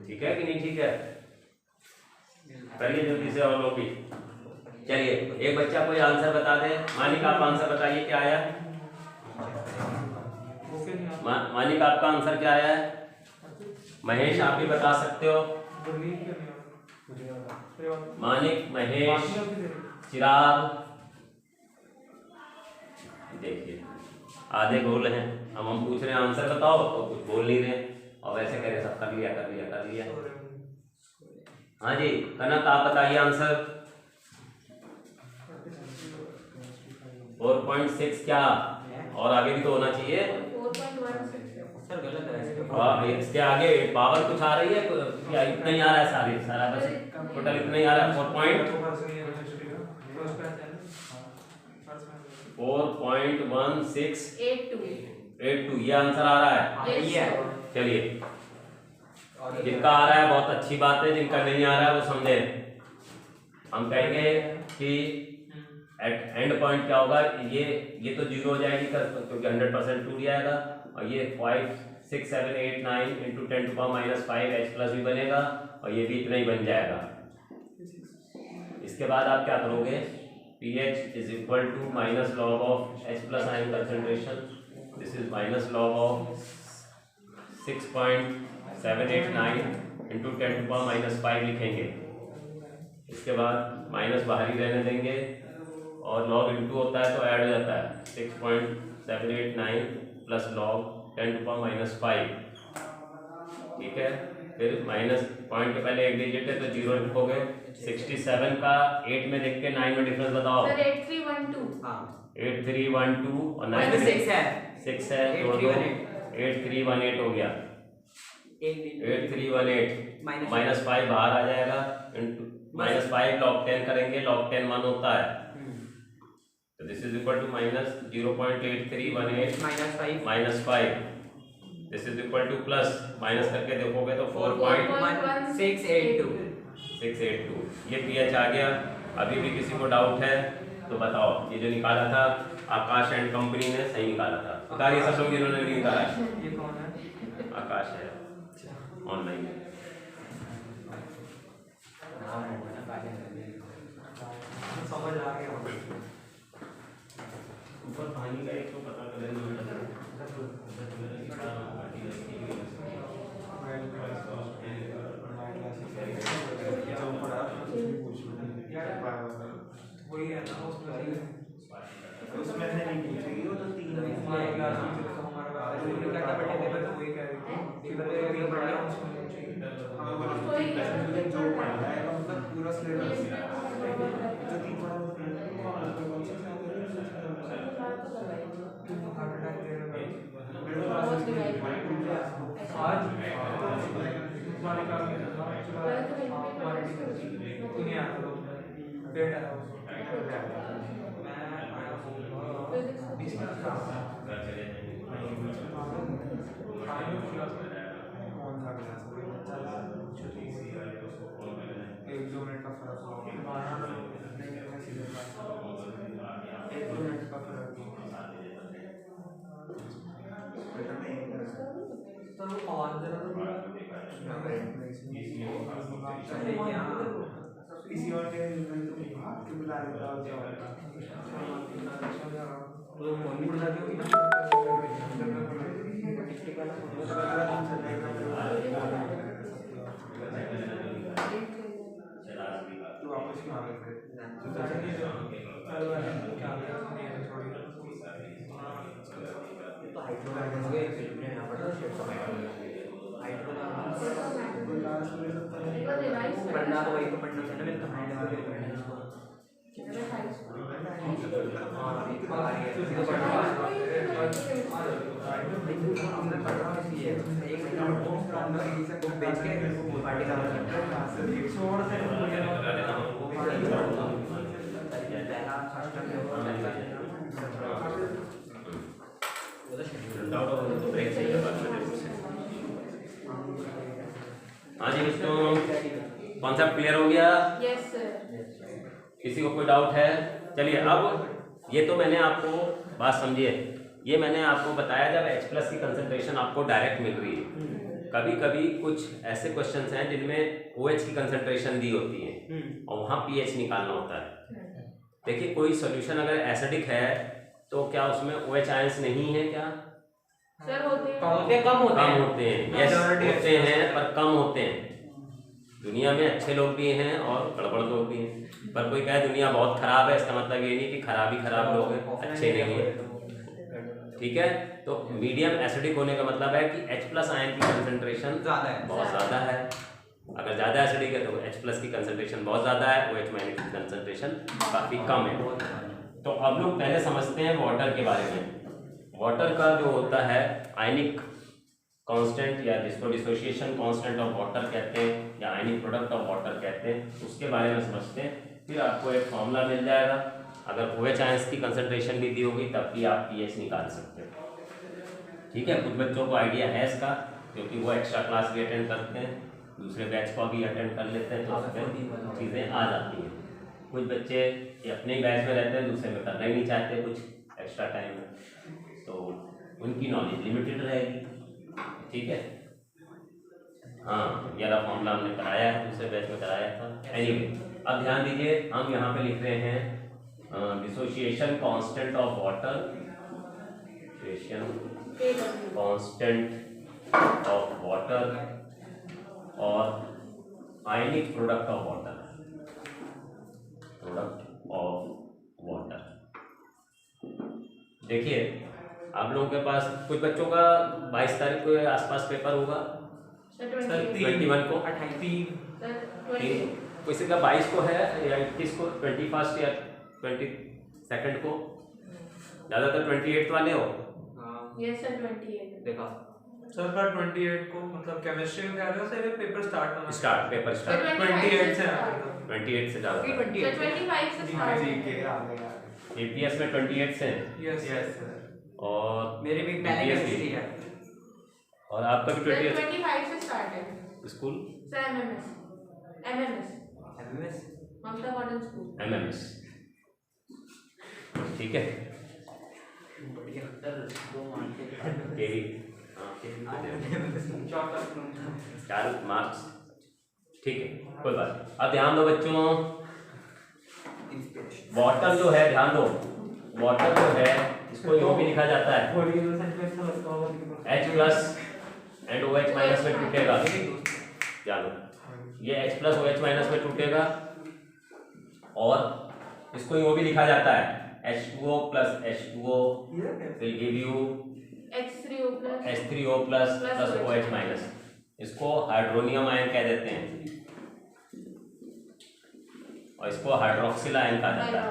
ठीक है कि नहीं? ठीक है, करिए जल्दी से और लोग भी। चलिए, एक बच्चा कोई आंसर बता दे। मानिक, आप आंसर बताइए, क्या आया? मानिक, आपका आंसर क्या आया है? महेश, आप भी बता सकते हो। मानिक, महेश, चिराग, देखिए आधे गोल हैं। हम पूछ रहे हैं आंसर बताओ तो कुछ बोल नहीं रहे, और वैसे कह रहे सब कर लिया कर लिया कर लिया। हाँ जी कनक, आप बताइए आंसर। 4.6 क्या? और आगे भी तो होना चाहिए। 4.16। सर गलत है। और इसके आगे पावर कुछ आ रही है या इतना ही आ रहा है? सारा बस टोटल इतना ही आ रहा है। 4.1682 ये आंसर आ रहा है। चलिए, जिनका आ रहा है बहुत अच्छी बात है, जिनका नहीं आ रहा है वो समझे। हम कहेंगे कि एट एंड पॉइंट क्या होगा, ये तो 0 हो जाएगी क्योंकि 100% टूट जाएगा, और ये 6 7 8 9 into 10 to power minus 5 H plus भी बनेगा और ये भी इतना ही बन जाएगा। इसके बाद आप क्या करोगे, pH is equal to minus log of H plus ion concentration, this is minus log of 6.789 into 10 to power minus 5 लिखेंगे। इसके बाद माइनस बाहर ही रहने देंगे और लॉग इंटू होता है तो ऐड हो जाता है 6.789 plus log 10 to power minus 5, ठीक है। फिर माइनस पॉइंट के पहले एक डिजिट है तो 0 लिखोगे। 67 का 8 में देख के 9 में डिफरेंस बताओ। सर 8312 हाँ 8312 और 9 माइनस में 6 है 6 है, जोड़ दो 8318 हो गया। 8318 माइनस 5 बाहर आ जाएगा, माइनस 5 लॉग 10 करेंगे, लॉग 10 1 होता है तो this is equal to minus 0.8318 minus 5, this is equal to plus minus करके देखोगे तो 4.682 ये pH आ गया। अभी भी किसी को डाउट है तो बताओ, ये जो निकाला था आकाश एंड कंपनी ने सही निकाला था, बताइए सब लोग जिन्होंने नहीं निकाला है। ये कौन है? आकाश है ऑनलाइन। समझ आ गया। ऊपर पानी का एक तो पता वही है ना उसमें से नहीं पूछेगी वो तो 3 हमारे क्लास में तो हमारे पास क्या क्या पढ़े थे तो वही कह रही थी पेपर में भी पढ़ा है उसमें पूछेगी। हाँ वो जो पढ़ना है मतलब पूरा सिलेबस जो 3 पढ़ा आज हमारे क्लास में हमारे दुनिया डेटा है बीच में कौन सा क्लास 1-2 मिनट का फर्क हुआ 1-2 मिनट का फर्क तो वो और इसी और के बुला लेता हूँ तो फोन भी बुला दियो तो वापस क्यों आ गए फिर तो हाइड्रोकार्बन हो गए फिल्म यहाँ पर पढ़ना तो वही तो पढ़ना था ना मेरे तो हाइड लेवल पे पढ़ना इसको बेच के पार्टी का हाँ जी दोस्तों, कॉन्सेप्ट क्लियर हो गया? Yes sir. किसी को कोई डाउट है? चलिए अब ये तो मैंने आपको बात समझिए, ये मैंने आपको बताया जब H प्लस की कंसंट्रेशन आपको डायरेक्ट मिल रही है। कभी कभी कुछ ऐसे क्वेश्चंस हैं जिनमें OH की कंसंट्रेशन दी होती है और वहाँ pH निकालना होता है। देखिए कोई सॉल्यूशन अगर एसिडिक है तो क्या उसमें OH आयंस नहीं है क्या? सर होते हैं कम होते हैं यस होते हैं पर कम होते हैं। दुनिया में अच्छे लोग भी हैं और गड़बड़ लोग भी हैं, पर कोई कहे दुनिया बहुत खराब है इसका मतलब ये नहीं कि खराब ही खराब लोग हैं, अच्छे नहीं हैं, ठीक है। तो मीडियम एसिडिक होने का मतलब है कि H प्लस आयन की कंसंट्रेशन बहुत ज़्यादा है। अगर ज़्यादा एसिडिक है तो H प्लस की कंसंट्रेशन बहुत ज़्यादा है, OH माइनस की कंसंट्रेशन काफ़ी कम है। तो अब लोग पहले समझते हैं वाटर के बारे में। वाटर का जो होता है आयनिक कांस्टेंट या जिसको डिसोसिएशन कांस्टेंट ऑफ वाटर कहते हैं या आयनिक प्रोडक्ट ऑफ वाटर कहते हैं, उसके बारे में समझते हैं। फिर आपको एक फॉर्मूला मिल जाएगा, अगर OH आयंस की कंसंट्रेशन भी दी होगी तब भी आप pH निकाल सकते हो, ठीक है। कुछ बच्चों को आइडिया है इसका क्योंकि वो एक्स्ट्रा क्लास भी अटेंड करते हैं, दूसरे बैच को भी अटेंड कर लेते हैं, तो उसमें चीज़ें आ जाती हैं। कुछ बच्चे अपने ही बैच में रहते हैं, दूसरे में करना ही नहीं चाहते कुछ एक्स्ट्रा टाइम में, तो उनकी नॉलेज लिमिटेड रहेगी। ठीक है। हाँ, ये वाला फॉर्मूला हमने कराया है, दूसरे बैच में कराया था। एनीवे, अब ध्यान दीजिए, हम यहाँ पे लिख रहे हैं dissociation constant of water, constant of water और आयनिक प्रोडक्ट ऑफ वाटर, देखिए आप लोगों के पास कुछ बच्चों का 22 तारीख के आसपास पेपर होगा, सर 21 को, 20 किसी का 22 को है या 21 को, 21 या 22 को, ज़्यादातर 28 वाले हो। यस सर 28 देखा सर का 28 को मतलब केमिस्ट्री में कह रहे हो सर ये पेपर स्टार्ट होना पेपर स्टार्ट 28 से 28 से ज़्यादा, 25 से स्टार्ट है। APS में 28 से यस और मेरे भी पहले BPS केमिस्ट्री है। और आपका भी 28 25 से स्टार्ट है स्कूल सर। MMS एमएमएस ममता मॉडर्न स्कूल MMS, ठीक है। बढ़िया सर, दो मार्क्स केवी, हाँ केवी 4 मार्क्स, ठीक है, कोई बात नहीं। अब ध्यान दो बच्चों, वाटर जो है, ध्यान दो, वाटर जो है इसको यूं भी लिखा जाता है H plus and OH minus में टूटेगा, जानो ये H प्लस OH माइनस में टूटेगा और इसको यूं भी लिखा जाता है H2O plus H2O will give you H3O plus H3O plus plus OH minus, इसको हाइड्रोनियम आयन कह देते हैं और इसको हाइड्रोक्सिल आयन कहा जाता है।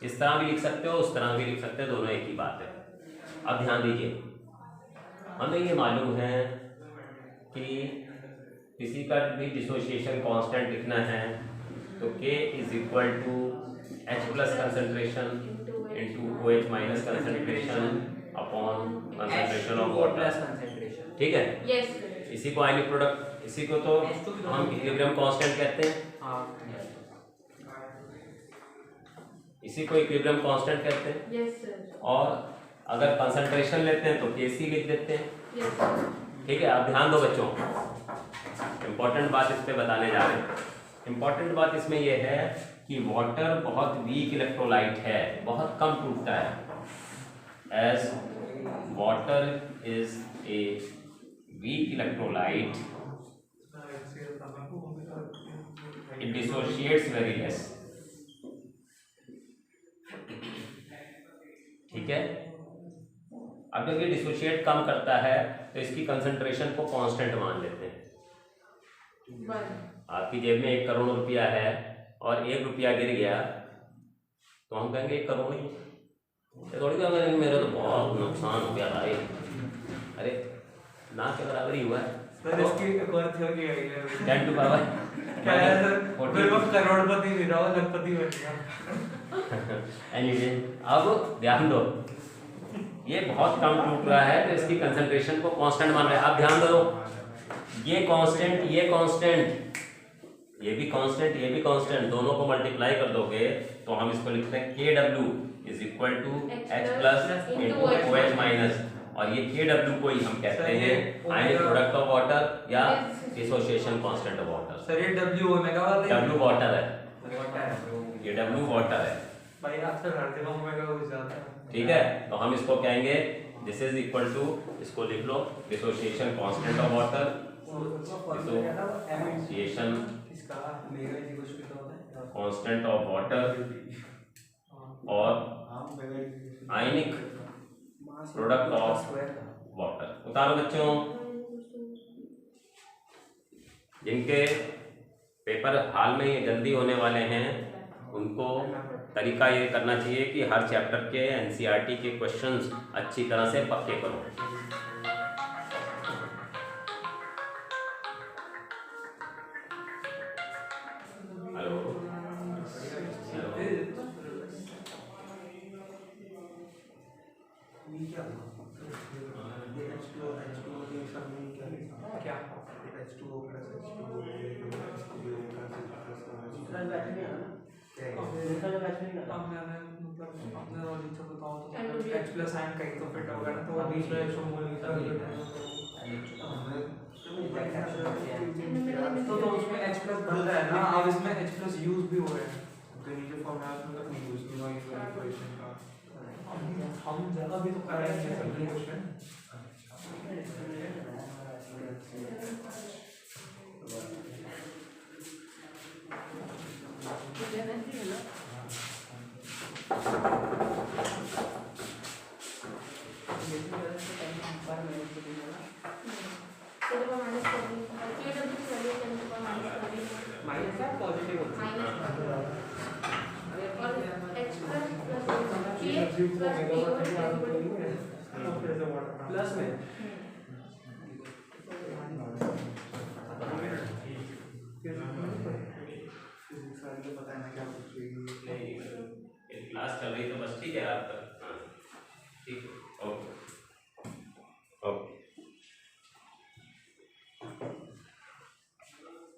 इस तरह भी लिख सकते हो, उस तरह भी लिख सकते हो, दोनों एक ही बात है। अब ध्यान दीजिए, हमें ये मालूम है कि किसी का भी डिसोसिएशन कांस्टेंट लिखना है तो K is equal to H plus concentration into OH minus concentration upon concentration of water, ठीक है। यस इसी को आयनिक प्रोडक्ट, इसी को तो हम इक्विलिब्रियम कांस्टेंट कहते हैं, इसी को इक्विलिब्रियम कांस्टेंट कहते हैं। Yes sir. और अगर कंसंट्रेशन लेते हैं तो Kc लिख देते हैं, यस सर। ठीक है। अब ध्यान दो बच्चों, इम्पोर्टेंट बात इस पे बताने जा रहे हैं। इम्पोर्टेंट बात इसमें यह है कि वाटर बहुत वीक इलेक्ट्रोलाइट है, बहुत कम टूटता है। As water is a weak electrolyte, it dissociates very less, ठीक है। अब जब ये डिसोशिएट कम करता है तो इसकी कंसंट्रेशन को कांस्टेंट मान लेते हैं। आपकी जेब में 1 करोड़ रुपया है और 1 रुपया गिर गया तो हम कहेंगे 1 करोड़ ही, थोड़ी कहेंगे मेरा तो बहुत नुकसान हो गया भाई, अरे ना के बराबर ही हुआ है। सर इसकी एक और थ्योरी आई है 10 टू पावर क्या है सर, फिर वो करोड़पति नहीं रहा, वो लखपति बन गया। एनीवे, अब ध्यान दो, ये बहुत कम टूट रहा है तो इसकी कंसंट्रेशन को कांस्टेंट मान रहे हैं। अब ध्यान दो, ये कांस्टेंट, ये कांस्टेंट, ये भी कांस्टेंट, ये भी कांस्टेंट, दोनों को मल्टीप्लाई कर दोगे तो हम इसको लिखते हैं KW is equal to H plus into OH minus, और ये KW को ही हम कहते हैं आयनिक प्रोडक्ट ऑफ वाटर या dissociation constant of water. Sir ये W ओमेगा वाला W वाटर है, है ये W वाटर है, भाई आपसे हर जगह ओमेगा हो जाता है, ठीक है। तो हम इसको कहेंगे दिस इज इक्वल टू, इसको लिख लो dissociation constant of water, dissociation constant of water और आयनिक प्रोडक्ट ऑफ वाटर। उतारो बच्चों, जिनके पेपर हाल में ये जल्दी होने वाले हैं उनको तरीका ये करना चाहिए कि हर चैप्टर के NCERT के क्वेश्चंस अच्छी तरह से पक्के करो। हेलो क्या अब मैंने मतलब अपने लॉजिक से बताऊं तो H प्लस आयन कहीं तो फिट होगा ना, तो अभी इसमें शोमोल का तो उसमें H प्लस बन रहा है ना, अब इसमें H प्लस यूज भी हो रहा है, तो नीचे फॉर्मूला मतलब नहीं यूज नहीं हुआ इस वाली इक्वेशन का। हम ज्यादा भी तो कर रहे हैं सभी क्वेश्चन। माइनस है पॉजिटिव होता है। प्लस में पता है ना क्या क्लास चल रही तो बस ठीक है आपका। ठीक है, ओके ओके।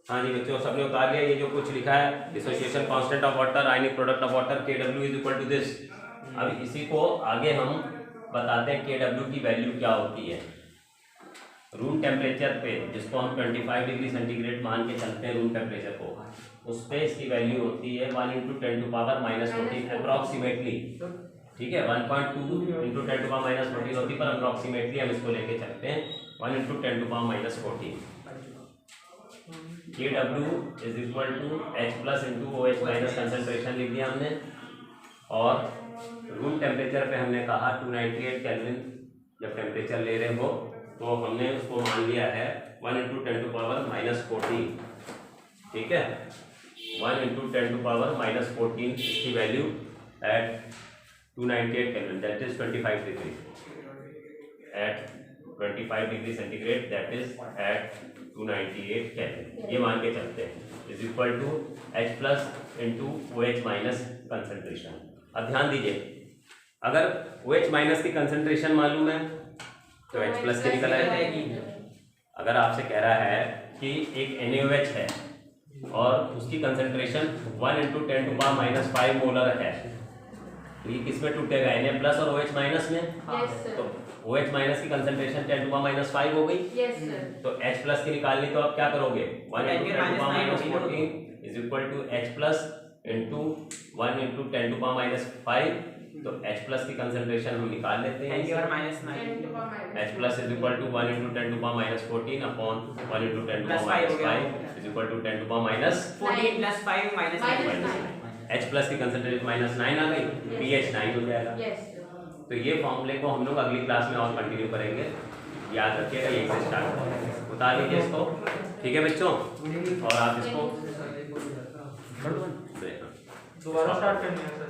हाँ जी बच्चों, सबने उतार लिया ये जो कुछ लिखा है, dissociation constant of water, ionic product of water Kw is equal to this. अब इसी को आगे हम बताते हैं Kw की वैल्यू क्या होती है। रूम टेम्परेचर पे, जिसको हम 25 डिग्री सेंटीग्रेड मान के चलते हैं रूम टेम्परेचर को, उस पे इसकी वैल्यू होती है 1 × 10⁻⁻14 अप्रॉक्सीमेटली। ठीक है, 1.2 × 10⁻⁻14 होती है, पर अप्रॉक्सीमेटली हम इसको लेके चलते हैं 1 × 10⁻⁻14। Kw is equal to H plus into OH minus concentration लिख दिया हमने, और रूम टेम्परेचर पे हमने कहा 298 केल्विन जब टेम्परेचर ले रहे हो, तो हमने उसको मान लिया है 1 × 10⁻⁻14। ठीक है, 1 × 10⁻⁻14 इसकी value at 298 kelvin, that is 25 degree, at 25 degree centigrade, that is at 298 kelvin, ये मान के चलते हैं, is equal to H plus into OH minus concentration. अब ध्यान दीजिए, अगर OH माइनस की कंसनट्रेशन मालूम है तो H प्लस की निकल आएगी। अगर आपसे कह रहा है कि एक NaOH है और उसकी कंसंट्रेशन 1 × 10⁻⁻5 मोलर है, तो ये किस में टूटेगा, Na प्लस और OH माइनस में। तो OH माइनस की कंसंट्रेशन 10⁻⁻5 हो गई। तो H प्लस की निकालनी, तो आप क्या करोगे, 1 × 10⁻⁻14 is equal to H plus into 1 × 10⁻⁻5। तो H प्लस की कंसंट्रेशन हम निकाल लेते हैं, H plus is equal to 1 × 10⁻14 upon 1 × 10⁻5 is equal to 10⁻14 plus 5 minus 9। H plus की कंसंट्रेशन -9 आ गई, pH 9 हो जाएगा। तो ये फॉर्मूले को हम लोग अगली क्लास में और कंटिन्यू करेंगे, याद रखिएगा, यही से स्टार्ट करेंगे। उतार लीजिए इसको, ठीक है बच्चों, और आप इसको दोबारा स्टार्ट करनी है सर।